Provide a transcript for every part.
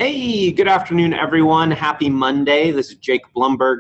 Hey, good afternoon, everyone. Happy Monday. This is Jake Blumberg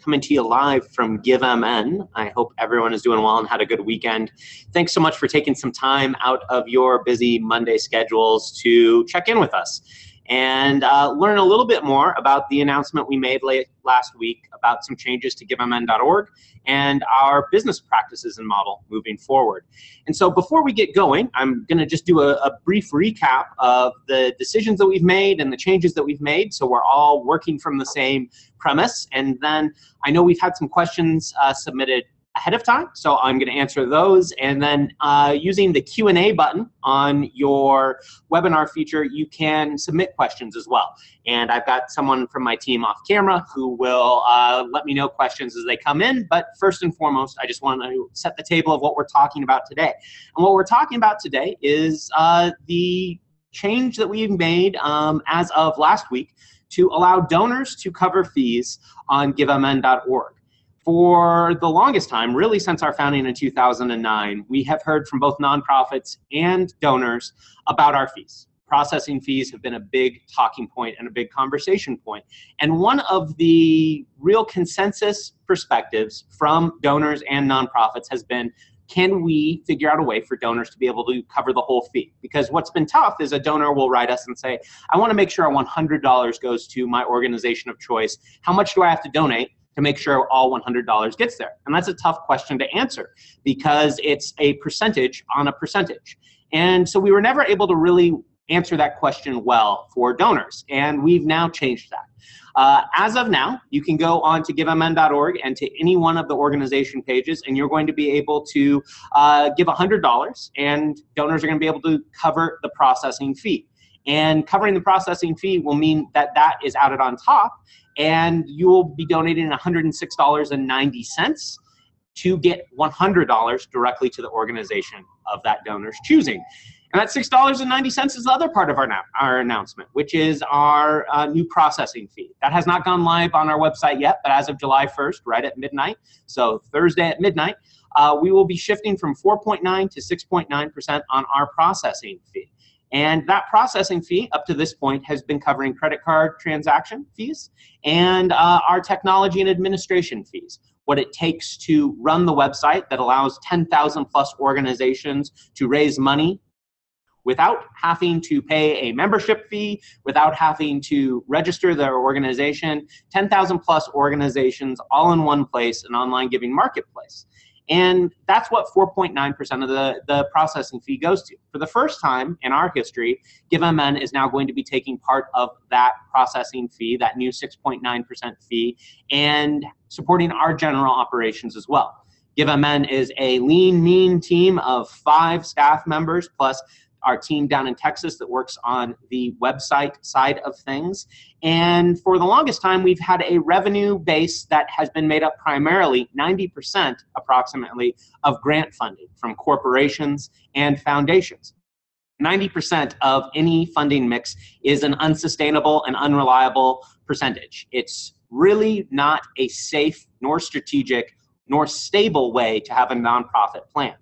coming to you live from GiveMN. I hope everyone is doing well and had a good weekend. Thanks so much for taking some time out of your busy Monday schedules to check in with us and learn a little bit more about the announcement we made last week about some changes to GiveMN.org and our business practices and model moving forward. And so before we get going, I'm going to just do a brief recap of the decisions that we've made and the changes that we've made, so we're all working from the same premise. And then I know we've had some questions submitted ahead of time, so I'm going to answer those. And then using the Q&A button on your webinar feature, you can submit questions as well. And I've got someone from my team off camera who will let me know questions as they come in. But first and foremost, I just want to set the table of what we're talking about today. And what we're talking about today is the change that we've made as of last week to allow donors to cover fees on GiveMN.org. For the longest time, really since our founding in 2009, we have heard from both nonprofits and donors about our fees. Processing fees have been a big talking point and a big conversation point. And one of the real consensus perspectives from donors and nonprofits has been, can we figure out a way for donors to be able to cover the whole fee? Because what's been tough is a donor will write us and say, I want to make sure $100 goes to my organization of choice. How much do I have to donate to make sure all $100 gets there? And that's a tough question to answer because it's a percentage on a percentage. And so we were never able to really answer that question well for donors, and we've now changed that. As of now, you can go on to GiveMN.org and to any one of the organization pages, and you're going to be able to give $100, and donors are going to be able to cover the processing fee. And covering the processing fee will mean that that is added on top, and you will be donating $106.90 to get $100 directly to the organization of that donor's choosing. And that $6.90 is the other part of our announcement, which is our new processing fee. That has not gone live on our website yet, but as of July 1st, right at midnight, so Thursday at midnight, we will be shifting from 4.9 to 6.9% on our processing fee. And that processing fee up to this point has been covering credit card transaction fees and our technology and administration fees. What it takes to run the website that allows 10,000 plus organizations to raise money without having to pay a membership fee, without having to register their organization, 10,000 plus organizations all in one place, an online giving marketplace. And that's what 4.9% of the processing fee goes to. For the first time in our history, GiveMN is now going to be taking part of that processing fee, that new 6.9% fee, and supporting our general operations as well. GiveMN is a lean, mean team of 5 staff members, plus our team down in Texas that works on the website side of things. And for the longest time, we've had a revenue base that has been made up primarily, 90% approximately, of grant funding from corporations and foundations. 90% of any funding mix is an unsustainable and unreliable percentage. It's really not a safe, nor strategic, nor stable way to have a nonprofit plan.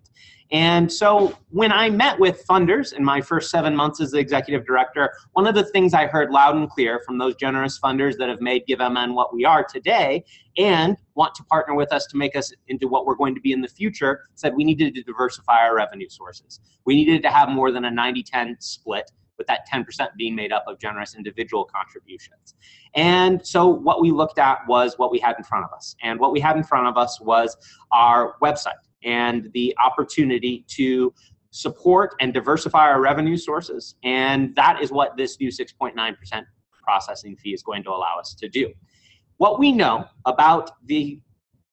And so when I met with funders in my first 7 months as the executive director, one of the things I heard loud and clear from those generous funders that have made GiveMN what we are today and want to partner with us to make us into what we're going to be in the future said we needed to diversify our revenue sources. We needed to have more than a 90-10 split, with that 10% being made up of generous individual contributions. And so what we looked at was what we had in front of us. And what we had in front of us was our website and the opportunity to support and diversify our revenue sources. And that is what this new 6.9% processing fee is going to allow us to do. What we know about the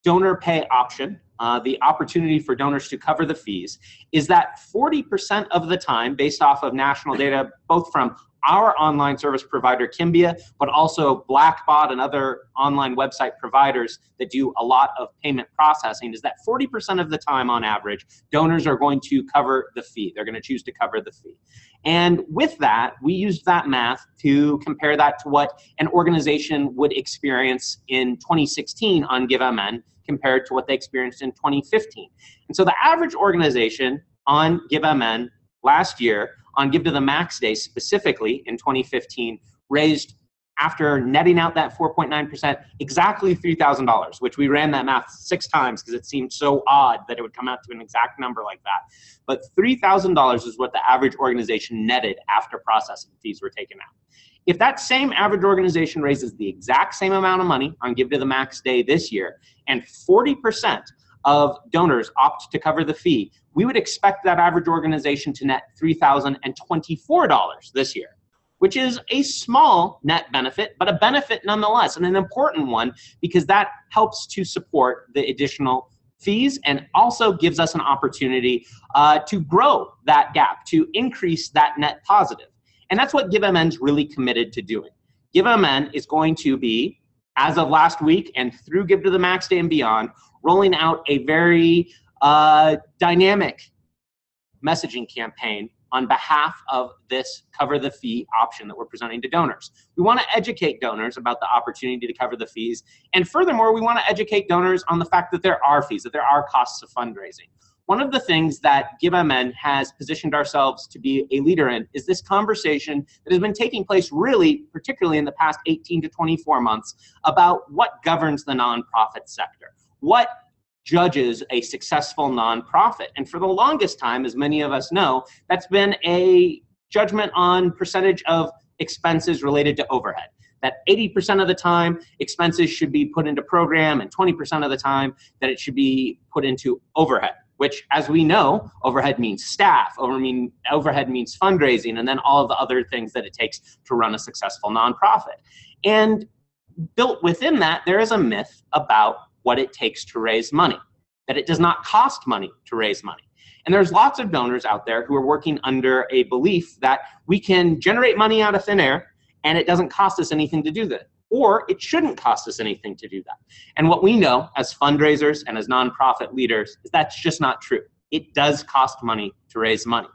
donor pay option, the opportunity for donors to cover the fees, is that 40% of the time, based off of national data, both from our online service provider, Kimbia, but also Blackbot and other online website providers that do a lot of payment processing, is that 40% of the time on average, donors are going to cover the fee. They're going to choose to cover the fee. And with that, we used that math to compare that to what an organization would experience in 2016 on GiveMN compared to what they experienced in 2015. And so the average organization on GiveMN last year, on Give to the Max Day specifically in 2015, raised, after netting out that 4.9%, exactly $3,000, which we ran that math 6 times because it seemed so odd that it would come out to an exact number like that. But $3,000 is what the average organization netted after processing fees were taken out. If that same average organization raises the exact same amount of money on Give to the Max Day this year, and 40% of donors opt to cover the fee, we would expect that average organization to net $3,024 this year, which is a small net benefit, but a benefit nonetheless, and an important one, because that helps to support the additional fees and also gives us an opportunity to grow that gap, to increase that net positive. And that's what GiveMN is really committed to doing. GiveMN is going to be, as of last week and through Give to the Max Day and beyond, rolling out a very dynamic messaging campaign on behalf of this cover the fee option that we're presenting to donors. We want to educate donors about the opportunity to cover the fees. And furthermore, we want to educate donors on the fact that there are fees, that there are costs of fundraising. One of the things that GiveMN has positioned ourselves to be a leader in is this conversation that has been taking place really, particularly in the past 18 to 24 months, about what governs the nonprofit sector, what judges a successful nonprofit. And for the longest time, as many of us know, that's been a judgment on percentage of expenses related to overhead. That 80% of the time, expenses should be put into program, and 20% of the time that it should be put into overhead, which, as we know, overhead means staff, overhead means fundraising, and then all of the other things that it takes to run a successful nonprofit. And built within that, there is a myth about what it takes to raise money, that it does not cost money to raise money. And there's lots of donors out there who are working under a belief that we can generate money out of thin air and it doesn't cost us anything to do that, or it shouldn't cost us anything to do that. And what we know as fundraisers and as nonprofit leaders is that's just not true. It does cost money to raise money.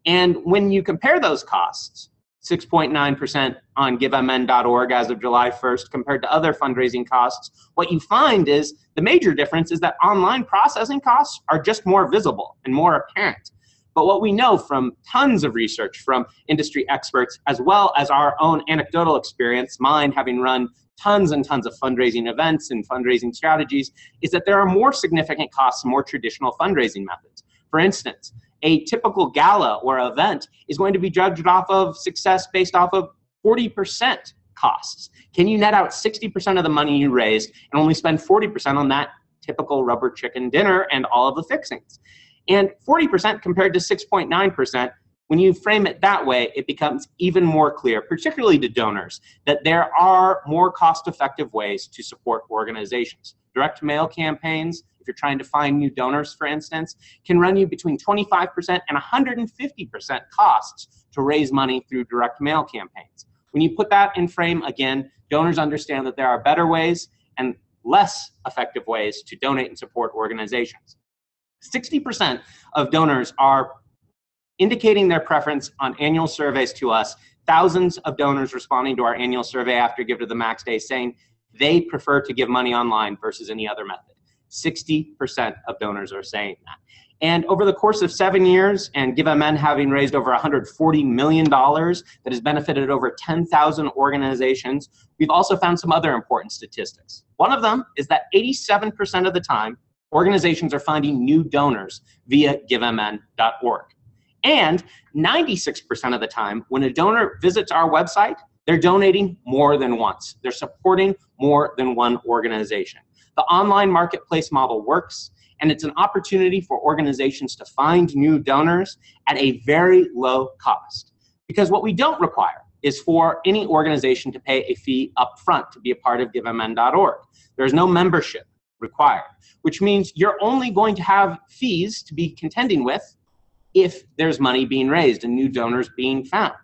And when you compare those costs, 6.9% on GiveMN.org as of July 1st compared to other fundraising costs, what you find is the major difference is that online processing costs are just more visible and more apparent. But what we know from tons of research from industry experts, as well as our own anecdotal experience, mine having run tons and tons of fundraising events and fundraising strategies, is that there are more significant costs in more traditional fundraising methods. For instance, a typical gala or event is going to be judged off of success based off of 40% costs. Can you net out 60% of the money you raised and only spend 40% on that typical rubber chicken dinner and all of the fixings? And 40% compared to 6.9%, when you frame it that way, it becomes even more clear, particularly to donors, that there are more cost-effective ways to support organizations. Direct mail campaigns, if you're trying to find new donors, for instance, can run you between 25% and 150% costs to raise money through direct mail campaigns. When you put that in frame, again, donors understand that there are better ways and less effective ways to donate and support organizations. 60% of donors are indicating their preference on annual surveys to us. Thousands of donors responding to our annual survey after Give to the Max Day saying they prefer to give money online versus any other method. 60% of donors are saying that. And over the course of 7 years, and GiveMN having raised over $140 million that has benefited over 10,000 organizations, we've also found some other important statistics. One of them is that 87% of the time, organizations are finding new donors via GiveMN.org. And 96% of the time, when a donor visits our website, they're donating more than once. They're supporting more than one organization. The online marketplace model works, and it's an opportunity for organizations to find new donors at a very low cost. Because what we don't require is for any organization to pay a fee up front to be a part of GiveMN.org. There's no membership required, which means you're only going to have fees to be contending with if there's money being raised and new donors being found.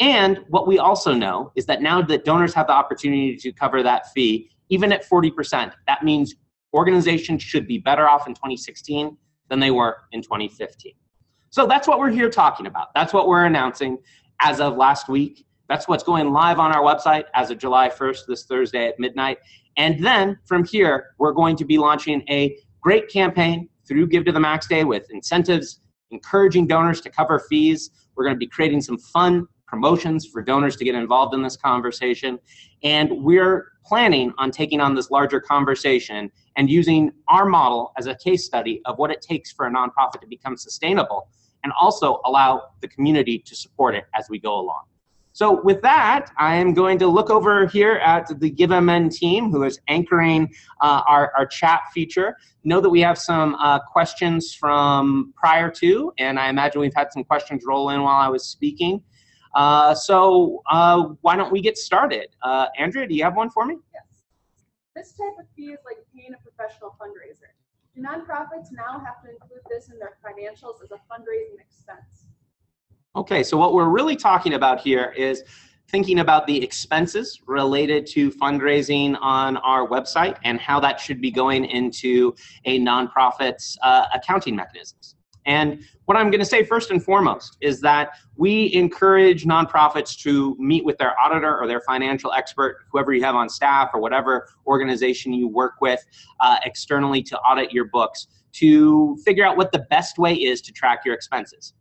And what we also know is that now that donors have the opportunity to cover that fee, even at 40%, that means organizations should be better off in 2016 than they were in 2015. So that's what we're here talking about. That's what we're announcing as of last week. That's what's going live on our website as of July 1st, this Thursday at midnight. And then from here, we're going to be launching a great campaign through Give to the Max Day with incentives, encouraging donors to cover fees. We're going to be creating some fun promotions for donors to get involved in this conversation. And we're planning on taking on this larger conversation and using our model as a case study of what it takes for a nonprofit to become sustainable and also allow the community to support it as we go along. So with that, I am going to look over here at the GiveMN team who is anchoring our chat feature. Know that we have some questions from prior to, and I imagine we've had some questions roll in while I was speaking. So why don't we get started? Andrea, do you have one for me? Yes. This type of fee is like paying a professional fundraiser. Do nonprofits now have to include this in their financials as a fundraising expense? Okay, so what we're really talking about here is thinking about the expenses related to fundraising on our website and how that should be going into a nonprofit's accounting mechanisms. And what I'm going to say first and foremost is that we encourage nonprofits to meet with their auditor or their financial expert, whoever you have on staff or whatever organization you work with externally to audit your books, to figure out what the best way is to track your expenses.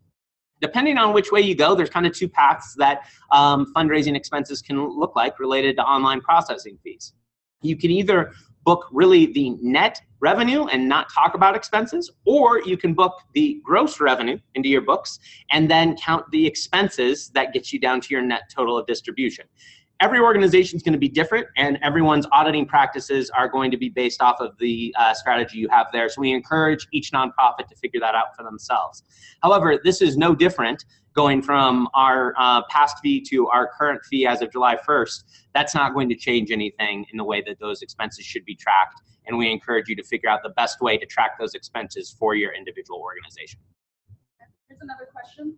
Depending on which way you go, there's kind of two paths that fundraising expenses can look like related to online processing fees. You can either book really the net revenue and not talk about expenses, or you can book the gross revenue into your books and then count the expenses that gets you down to your net total of distribution. Every organization is going to be different, and everyone's auditing practices are going to be based off of the strategy you have there. So we encourage each nonprofit to figure that out for themselves. However, this is no different going from our past fee to our current fee as of July 1st. That's not going to change anything in the way that those expenses should be tracked. And we encourage you to figure out the best way to track those expenses for your individual organization. Here's another question.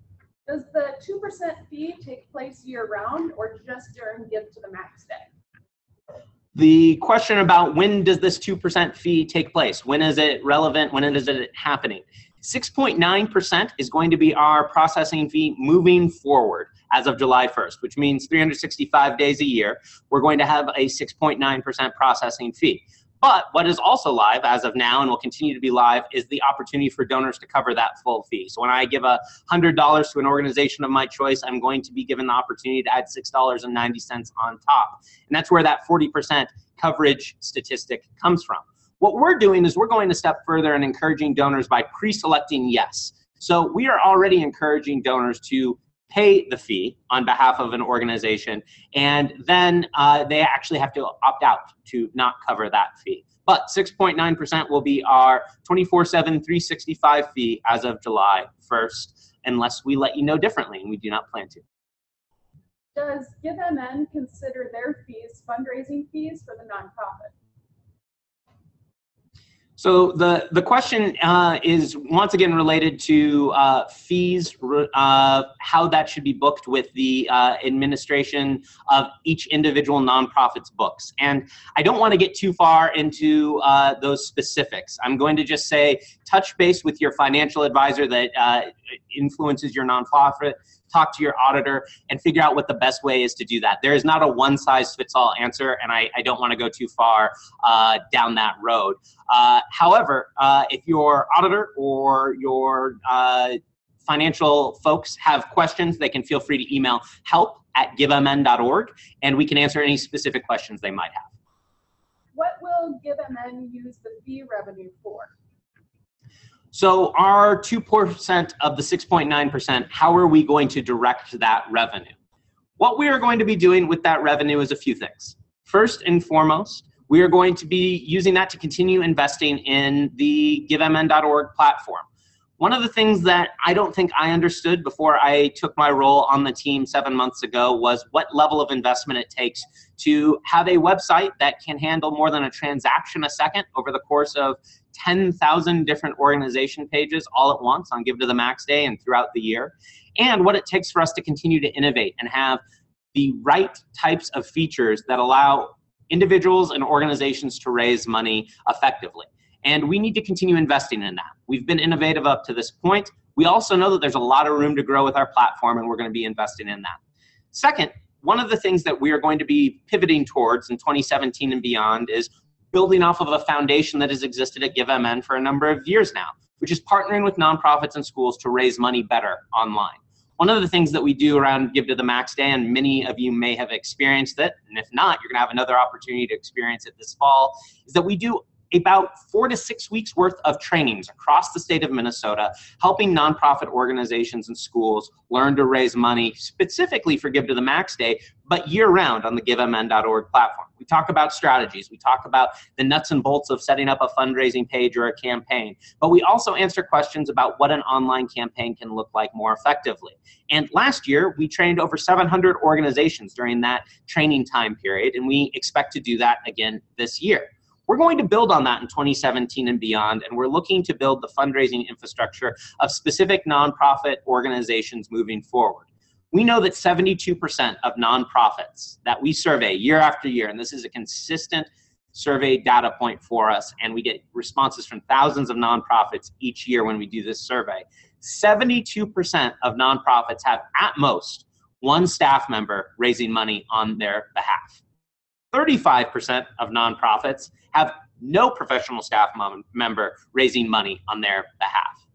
Does the 2% fee take place year-round or just during Give to the Max Day? The question about when does this 2% fee take place? When is it relevant? When is it happening? 6.9% is going to be our processing fee moving forward as of July 1st, which means 365 days a year, we're going to have a 6.9% processing fee. But what is also live as of now and will continue to be live is the opportunity for donors to cover that full fee. So when I give $100 to an organization of my choice, I'm going to be given the opportunity to add $6.90 on top. And that's where that 40% coverage statistic comes from. What we're doing is we're going a step further and encouraging donors by pre-selecting yes. So we are already encouraging donors to pay the fee on behalf of an organization, and then they actually have to opt out to not cover that fee. But 6.9% will be our 24/7, 365 fee as of July 1st, unless we let you know differently, and we do not plan to. Does GiveMN consider their fees fundraising fees for the nonprofit? So the question is once again related to fees, how that should be booked with the administration of each individual nonprofit's books. And I don't want to get too far into those specifics. I'm going to just say touch base with your financial advisor that influences your nonprofit, talk to your auditor, and figure out what the best way is to do that. There is not a one-size-fits-all answer, and I don't want to go too far down that road. However, if your auditor or your financial folks have questions, they can feel free to email help@givemn.org, and we can answer any specific questions they might have. What will GiveMN use the fee revenue for? So our 2% of the 6.9%, how are we going to direct that revenue? What we are going to be doing with that revenue is a few things. First and foremost, we are going to be using that to continue investing in the GiveMN.org platform. One of the things that I don't think I understood before I took my role on the team 7 months ago was what level of investment it takes to have a website that can handle more than a transaction a second over the course of 10,000 different organization pages all at once on Give to the Max Day and throughout the year, and what it takes for us to continue to innovate and have the right types of features that allow individuals and organizations to raise money effectively. And we need to continue investing in that. We've been innovative up to this point. We also know that there's a lot of room to grow with our platform, and we're going to be investing in that. Second, one of the things that we are going to be pivoting towards in 2017 and beyond is building off of a foundation that has existed at GiveMN for a number of years now, which is partnering with nonprofits and schools to raise money better online. One of the things that we do around Give to the Max Day, and many of you may have experienced it, and if not, you're gonna have another opportunity to experience it this fall, is that we do about 4 to 6 weeks worth of trainings across the state of Minnesota, helping nonprofit organizations and schools learn to raise money specifically for Give to the Max Day, but year-round on the GiveMN.org platform. We talk about strategies, we talk about the nuts and bolts of setting up a fundraising page or a campaign, but we also answer questions about what an online campaign can look like more effectively. And last year, we trained over 700 organizations during that training time period, and we expect to do that again this year. We're going to build on that in 2017 and beyond, and we're looking to build the fundraising infrastructure of specific nonprofit organizations moving forward. We know that 72% of nonprofits that we survey year after year, and this is a consistent survey data point for us, and we get responses from thousands of nonprofits each year when we do this survey, 72% of nonprofits have at most one staff member raising money on their behalf. 35% of nonprofits have no professional staff member raising money on their behalf.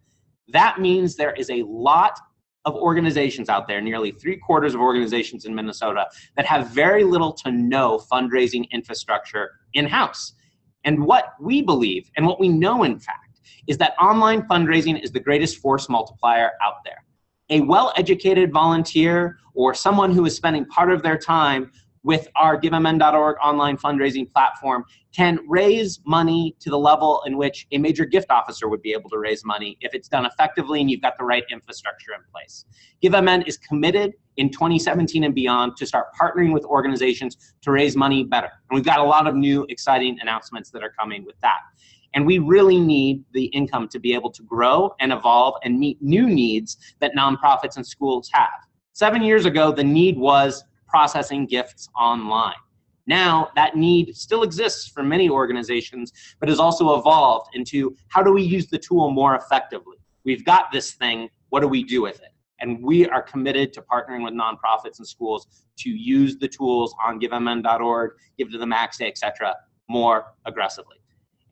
That means there is a lot of organizations out there, nearly 3/4 of organizations in Minnesota, that have very little to no fundraising infrastructure in-house. And what we believe, and what we know in fact, is that online fundraising is the greatest force multiplier out there. A well-educated volunteer or someone who is spending part of their time with our GiveMN.org online fundraising platform can raise money to the level in which a major gift officer would be able to raise money if it's done effectively and you've got the right infrastructure in place. GiveMN is committed in 2017 and beyond to start partnering with organizations to raise money better. And we've got a lot of new exciting announcements that are coming with that. And we really need the income to be able to grow and evolve and meet new needs that nonprofits and schools have. 7 years ago, the need was processing gifts online. Now, that need still exists for many organizations, but has also evolved into how do we use the tool more effectively? We've got this thing, what do we do with it? And we are committed to partnering with nonprofits and schools to use the tools on GiveMN.org, Give to the Max Day, et cetera, more aggressively.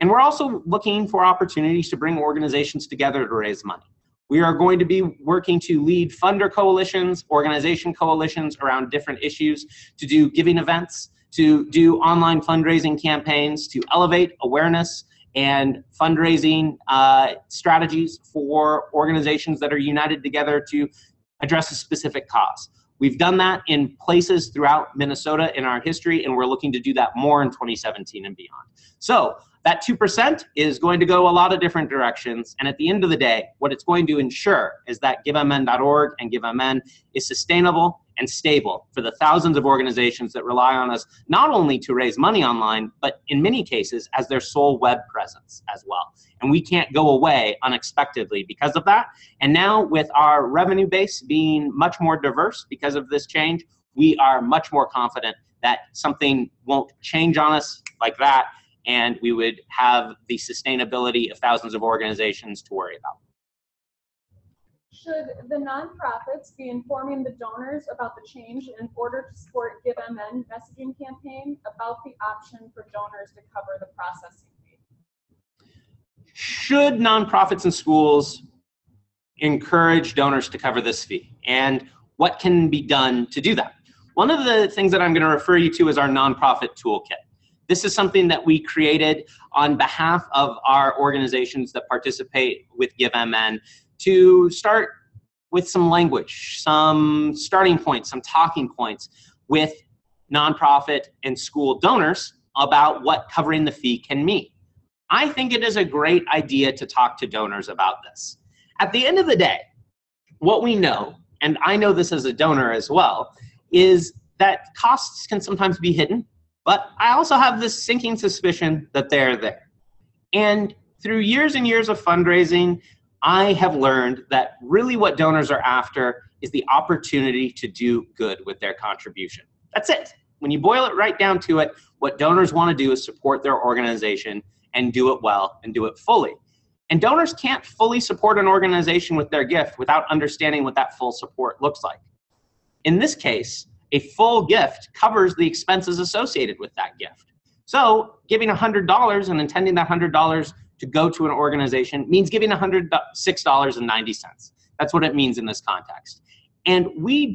And we're also looking for opportunities to bring organizations together to raise money. We are going to be working to lead funder coalitions, organization coalitions around different issues, to do giving events, to do online fundraising campaigns, to elevate awareness and fundraising strategies for organizations that are united together to address a specific cause. We've done that in places throughout Minnesota in our history, and we're looking to do that more in 2017 and beyond. So that 2% is going to go a lot of different directions, and at the end of the day, what it's going to ensure is that GiveMN.org and GiveMN is sustainable and stable for the thousands of organizations that rely on us not only to raise money online, but in many cases as their sole web presence as well. And we can't go away unexpectedly because of that. And now with our revenue base being much more diverse because of this change, we are much more confident that something won't change on us like that, and we would have the sustainability of thousands of organizations to worry about. Should the nonprofits be informing the donors about the change in order to support GiveMN messaging campaign about the option for donors to cover the processing fee? Should nonprofits and schools encourage donors to cover this fee? And what can be done to do that? One of the things that I'm going to refer you to is our nonprofit toolkit. This is something that we created on behalf of our organizations that participate with GiveMN to start with some language, some starting points, some talking points with nonprofit and school donors about what covering the fee can mean. I think it is a great idea to talk to donors about this. At the end of the day, what we know, and I know this as a donor as well, is that costs can sometimes be hidden, but I also have this sinking suspicion that they're there. And through years and years of fundraising, I have learned that really what donors are after is the opportunity to do good with their contribution. That's it. When you boil it right down to it, what donors want to do is support their organization and do it well and do it fully. And donors can't fully support an organization with their gift without understanding what that full support looks like. In this case, a full gift covers the expenses associated with that gift. So giving $100 and intending that $100 to go to an organization means giving $106.90. That's what it means in this context. And we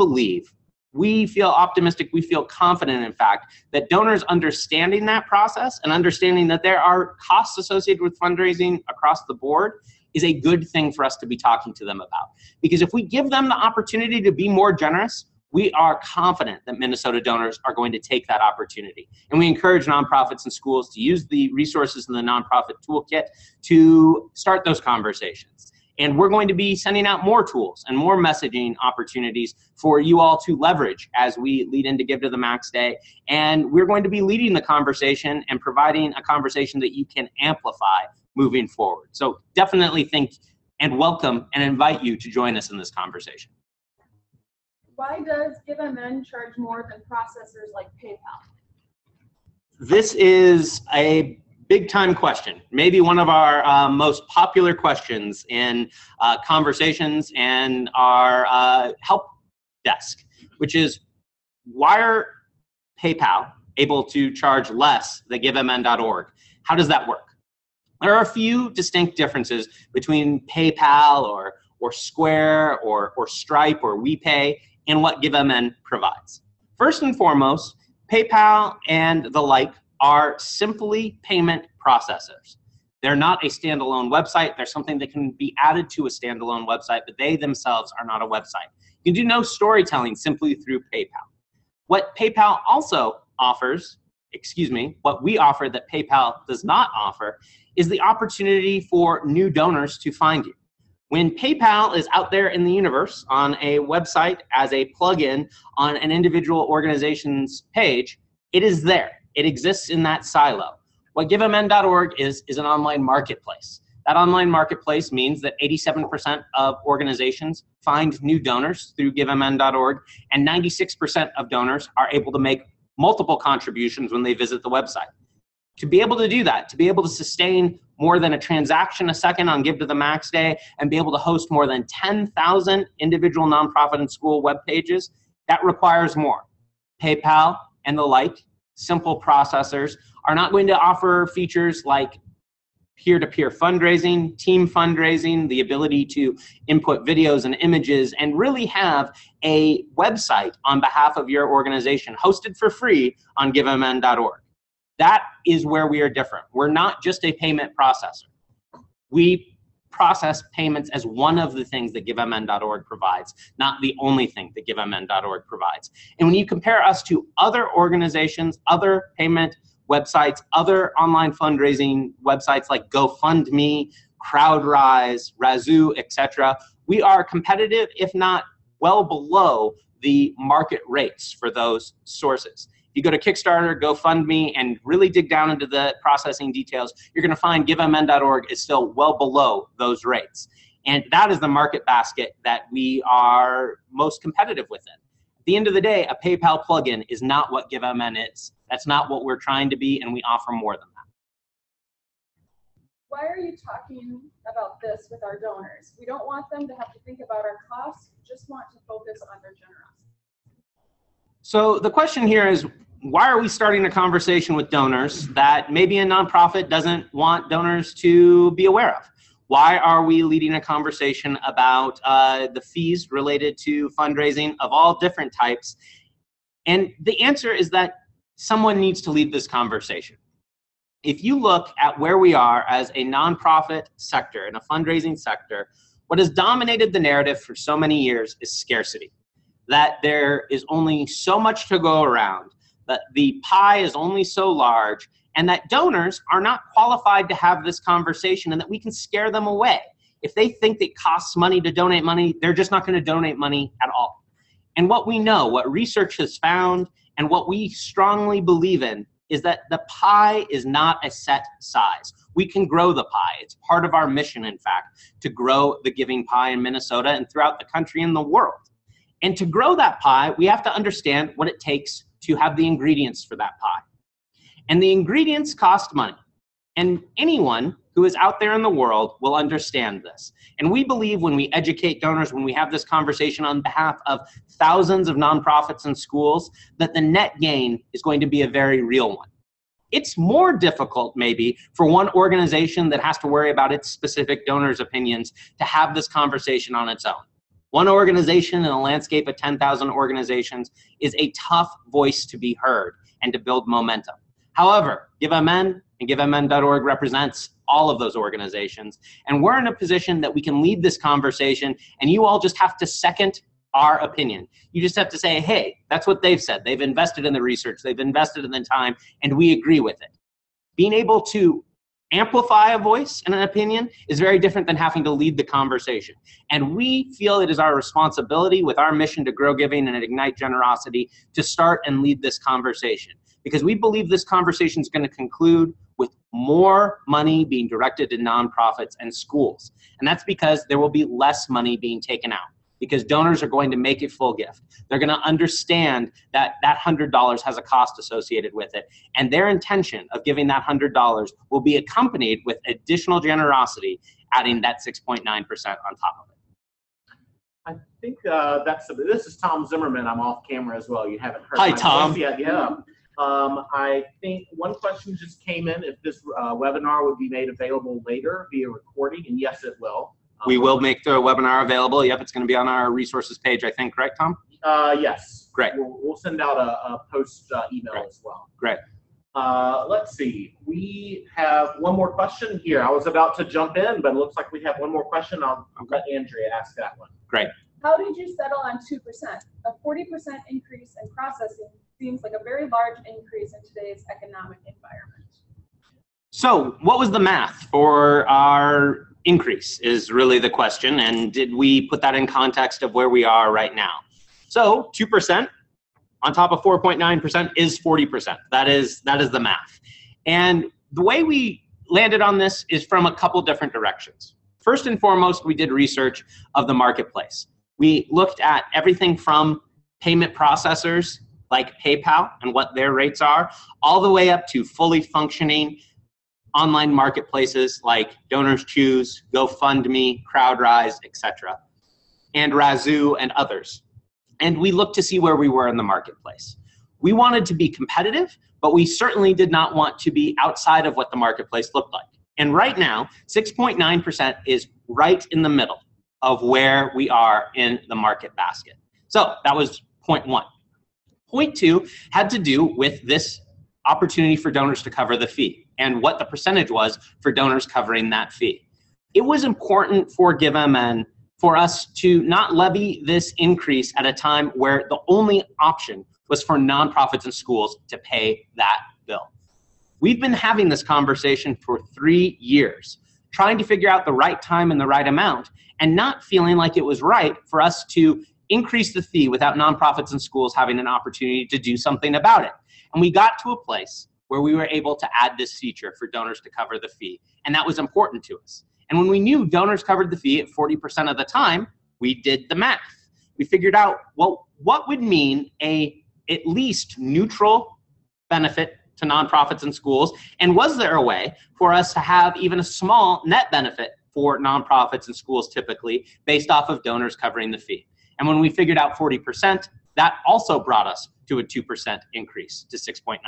feel optimistic, we feel confident, in fact, that donors understanding that process and understanding that there are costs associated with fundraising across the board is a good thing for us to be talking to them about. Because if we give them the opportunity to be more generous, we are confident that Minnesota donors are going to take that opportunity. And we encourage nonprofits and schools to use the resources in the nonprofit toolkit to start those conversations. And we're going to be sending out more tools and more messaging opportunities for you all to leverage as we lead into Give to the Max Day. And we're going to be leading the conversation and providing a conversation that you can amplify moving forward. So definitely think and welcome and invite you to join us in this conversation. Why does GiveMN charge more than processors like PayPal? This is a big time question, maybe one of our most popular questions in conversations and our help desk, which is, why are PayPal able to charge less than GiveMN.org? How does that work? There are a few distinct differences between PayPal or Square or Stripe or WePay and what GiveMN provides. First and foremost, PayPal and the like are simply payment processors. They're not a standalone website. They're something that can be added to a standalone website, but they themselves are not a website. You can do no storytelling simply through PayPal. What PayPal also offers, what we offer that PayPal does not offer, is the opportunity for new donors to find you. When PayPal is out there in the universe on a website as a plugin on an individual organization's page, it is there. It exists in that silo. What GiveMN.org is an online marketplace. That online marketplace means that 87% of organizations find new donors through GiveMN.org, and 96% of donors are able to make multiple contributions when they visit the website. To be able to do that, to be able to sustain more than a transaction a second on Give to the Max Day and be able to host more than 10,000 individual nonprofit and school web pages, that requires more. PayPal and the like, simple processors, are not going to offer features like peer-to-peer fundraising, team fundraising, the ability to input videos and images, and really have a website on behalf of your organization hosted for free on GiveMN.org. That is where we are different. We're not just a payment processor. We process payments as one of the things that GiveMN.org provides, not the only thing that GiveMN.org provides. And when you compare us to other organizations, other payment websites, other online fundraising websites like GoFundMe, CrowdRise, Razoo, etc., we are competitive, if not well below the market rates for those sources. If you go to Kickstarter, GoFundMe, and really dig down into the processing details, you're going to find GiveMN.org is still well below those rates. And that is the market basket that we are most competitive within. At the end of the day, a PayPal plugin is not what GiveMN is. That's not what we're trying to be, and we offer more than that. Why are you talking about this with our donors? We don't want them to have to think about our costs, we just want to focus on their generosity. So the question here is, why are we starting a conversation with donors that maybe a nonprofit doesn't want donors to be aware of? Why are we leading a conversation about the fees related to fundraising of all different types? And the answer is that someone needs to lead this conversation. If you look at where we are as a nonprofit sector and a fundraising sector, what has dominated the narrative for so many years is scarcity. That there is only so much to go around, that the pie is only so large, and that donors are not qualified to have this conversation, and that we can scare them away. If they think it costs money to donate money, they're just not going to donate money at all. And what we know, what research has found, and what we strongly believe in is that the pie is not a set size. We can grow the pie. It's part of our mission, in fact, to grow the giving pie in Minnesota and throughout the country and the world. And to grow that pie, we have to understand what it takes to have the ingredients for that pie. And the ingredients cost money. And anyone who is out there in the world will understand this. And we believe when we educate donors, when we have this conversation on behalf of thousands of nonprofits and schools, that the net gain is going to be a very real one. It's more difficult maybe for one organization that has to worry about its specific donors' opinions to have this conversation on its own. One organization in a landscape of 10,000 organizations is a tough voice to be heard and to build momentum. However, GiveMN and GiveMN.org represents all of those organizations, and we're in a position that we can lead this conversation, and you all just have to second our opinion. You just have to say, hey, that's what they've said. They've invested in the research, they've invested in the time, and we agree with it. Being able to amplify a voice and an opinion is very different than having to lead the conversation. And we feel it is our responsibility with our mission to grow giving and ignite generosity to start and lead this conversation. Because we believe this conversation is going to conclude with more money being directed to nonprofits and schools. And that's because there will be less money being taken out, because donors are going to make a full gift. They're going to understand that that $100 has a cost associated with it, and their intention of giving that $100 will be accompanied with additional generosity, adding that 6.9% on top of it. I think this is Tom Zimmerman. I'm off camera as well. You haven't heard Hi, my Tom. voice yet. Yeah. I think one question just came in, if this webinar would be made available later via recording, and yes, it will. We will make the webinar available. Yep, it's going to be on our resources page, I think, right, Tom? Yes. Great. We'll send out a post email Great. as well. Great. Let's see. We have one more question here. I was about to jump in, but it looks like we have one more question. I'll let Andrea ask that one. Great. How did you settle on 2%? A 40% increase in processing seems like a very large increase in today's economic environment. So what was the math for our increase is really the question, and did we put that in context of where we are right now? So 2% on top of 4.9% is 40%. That is the math. And the way we landed on this is from a couple different directions. First and foremost, we did research of the marketplace. We looked at everything from payment processors like PayPal and what their rates are, all the way up to fully functioning online marketplaces like Donors Choose, GoFundMe, CrowdRise, etc., and Razoo and others. And we looked to see where we were in the marketplace. We wanted to be competitive, but we certainly did not want to be outside of what the marketplace looked like. And right now, 6.9% is right in the middle of where we are in the market basket. So that was point one. Point two had to do with this opportunity for donors to cover the fee and what the percentage was for donors covering that fee. It was important for GiveMN for us to not levy this increase at a time where the only option was for nonprofits and schools to pay that bill. We've been having this conversation for 3 years, trying to figure out the right time and the right amount, and not feeling like it was right for us to increase the fee without nonprofits and schools having an opportunity to do something about it. And we got to a place where we were able to add this feature for donors to cover the fee, and that was important to us. And when we knew donors covered the fee at 40% of the time, we did the math. We figured out, well, what would mean a at least neutral benefit to nonprofits and schools, and was there a way for us to have even a small net benefit for nonprofits and schools typically based off of donors covering the fee? And when we figured out 40%, that also brought us to a 2% increase to 6.9%.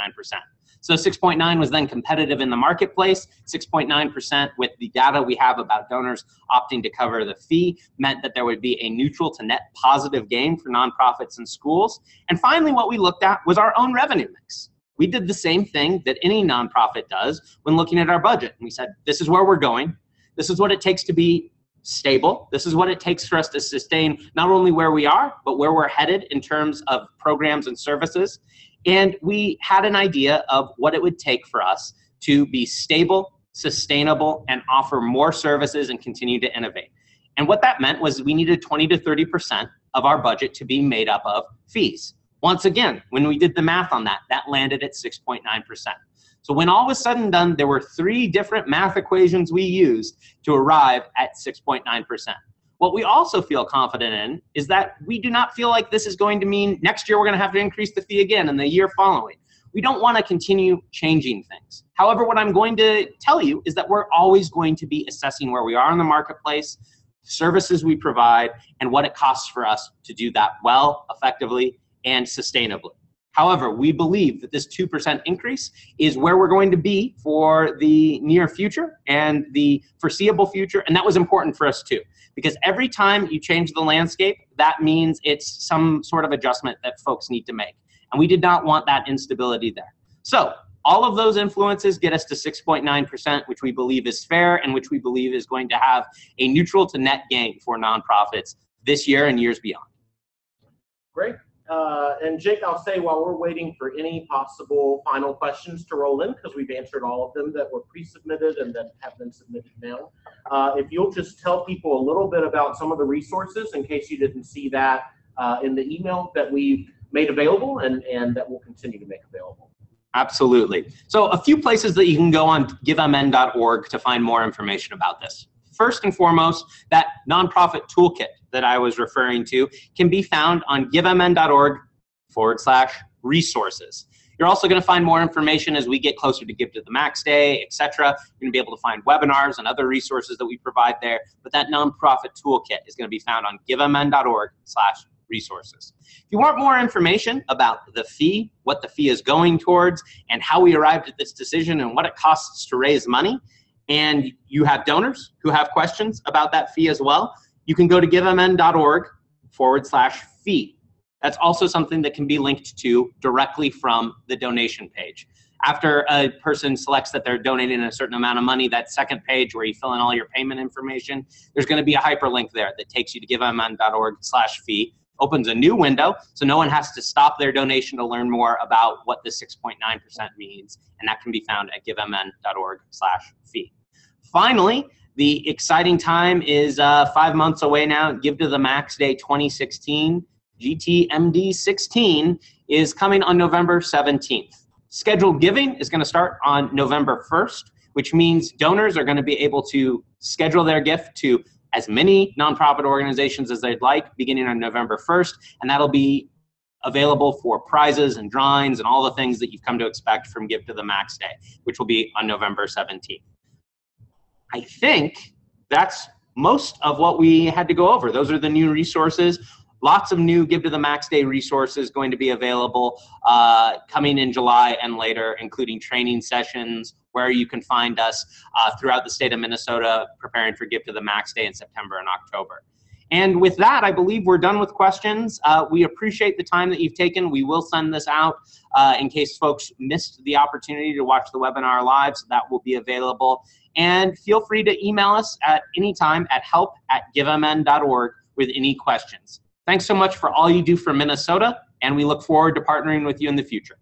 So 6.9 was then competitive in the marketplace. 6.9% with the data we have about donors opting to cover the fee meant that there would be a neutral to net positive gain for nonprofits and schools. And finally, what we looked at was our own revenue mix. We did the same thing that any nonprofit does when looking at our budget. And we said, this is where we're going. This is what it takes to be stable. This is what it takes for us to sustain not only where we are, but where we're headed in terms of programs and services. And we had an idea of what it would take for us to be stable, sustainable, and offer more services and continue to innovate. And what that meant was we needed 20 to 30% of our budget to be made up of fees. Once again, when we did the math on that, that landed at 6.9%. So when all was said and done, there were 3 different math equations we used to arrive at 6.9%. What we also feel confident in is that we do not feel like this is going to mean next year we're going to have to increase the fee again and the year following. We don't want to continue changing things. However, what I'm going to tell you is that we're always going to be assessing where we are in the marketplace, services we provide, and what it costs for us to do that well, effectively, and sustainably. However, we believe that this 2% increase is where we're going to be for the near future and the foreseeable future, and that was important for us too, because every time you change the landscape, that means it's some sort of adjustment that folks need to make, and we did not want that instability there. So all of those influences get us to 6.9%, which we believe is fair and which we believe is going to have a neutral to net gain for nonprofits this year and years beyond. Great. And Jake, I'll say while we're waiting for any possible final questions to roll in, because we've answered all of them that were pre-submitted and that have been submitted now, if you'll just tell people a little bit about some of the resources in case you didn't see that in the email that we've made available and that we'll continue to make available. Absolutely. So a few places that you can go on GiveMN.org to find more information about this. First and foremost, that nonprofit toolkit that I was referring to can be found on GiveMN.org/resources. You're also going to find more information as we get closer to Give to the Max Day, etc. You're going to be able to find webinars and other resources that we provide there, but that nonprofit toolkit is going to be found on GiveMN.org/resources. If you want more information about the fee, what the fee is going towards, and how we arrived at this decision and what it costs to raise money, and you have donors who have questions about that fee as well, you can go to GiveMN.org/fee. That's also something that can be linked to directly from the donation page. After a person selects that they're donating a certain amount of money, that second page where you fill in all your payment information, there's going to be a hyperlink there that takes you to GiveMN.org/fee. Opens a new window, so no one has to stop their donation to learn more about what the 6.9% means, and that can be found at GiveMN.org/fee. Finally, the exciting time is 5 months away now. Give to the Max Day 2016, GTMD 16, is coming on November 17th. Scheduled giving is going to start on November 1st, which means donors are going to be able to schedule their gift to as many nonprofit organizations as they'd like, beginning on November 1st, and that'll be available for prizes and drawings and all the things that you've come to expect from Give to the Max Day, which will be on November 17th. I think that's most of what we had to go over. Those are the new resources. Lots of new Give to the Max Day resources going to be available coming in July and later, including training sessions, where you can find us throughout the state of Minnesota preparing for Give to the Max Day in September and October. And with that, I believe we're done with questions. We appreciate the time that you've taken. We will send this out in case folks missed the opportunity to watch the webinar live, so that will be available. And feel free to email us at any time at help@givemn.org with any questions. Thanks so much for all you do for Minnesota, and we look forward to partnering with you in the future.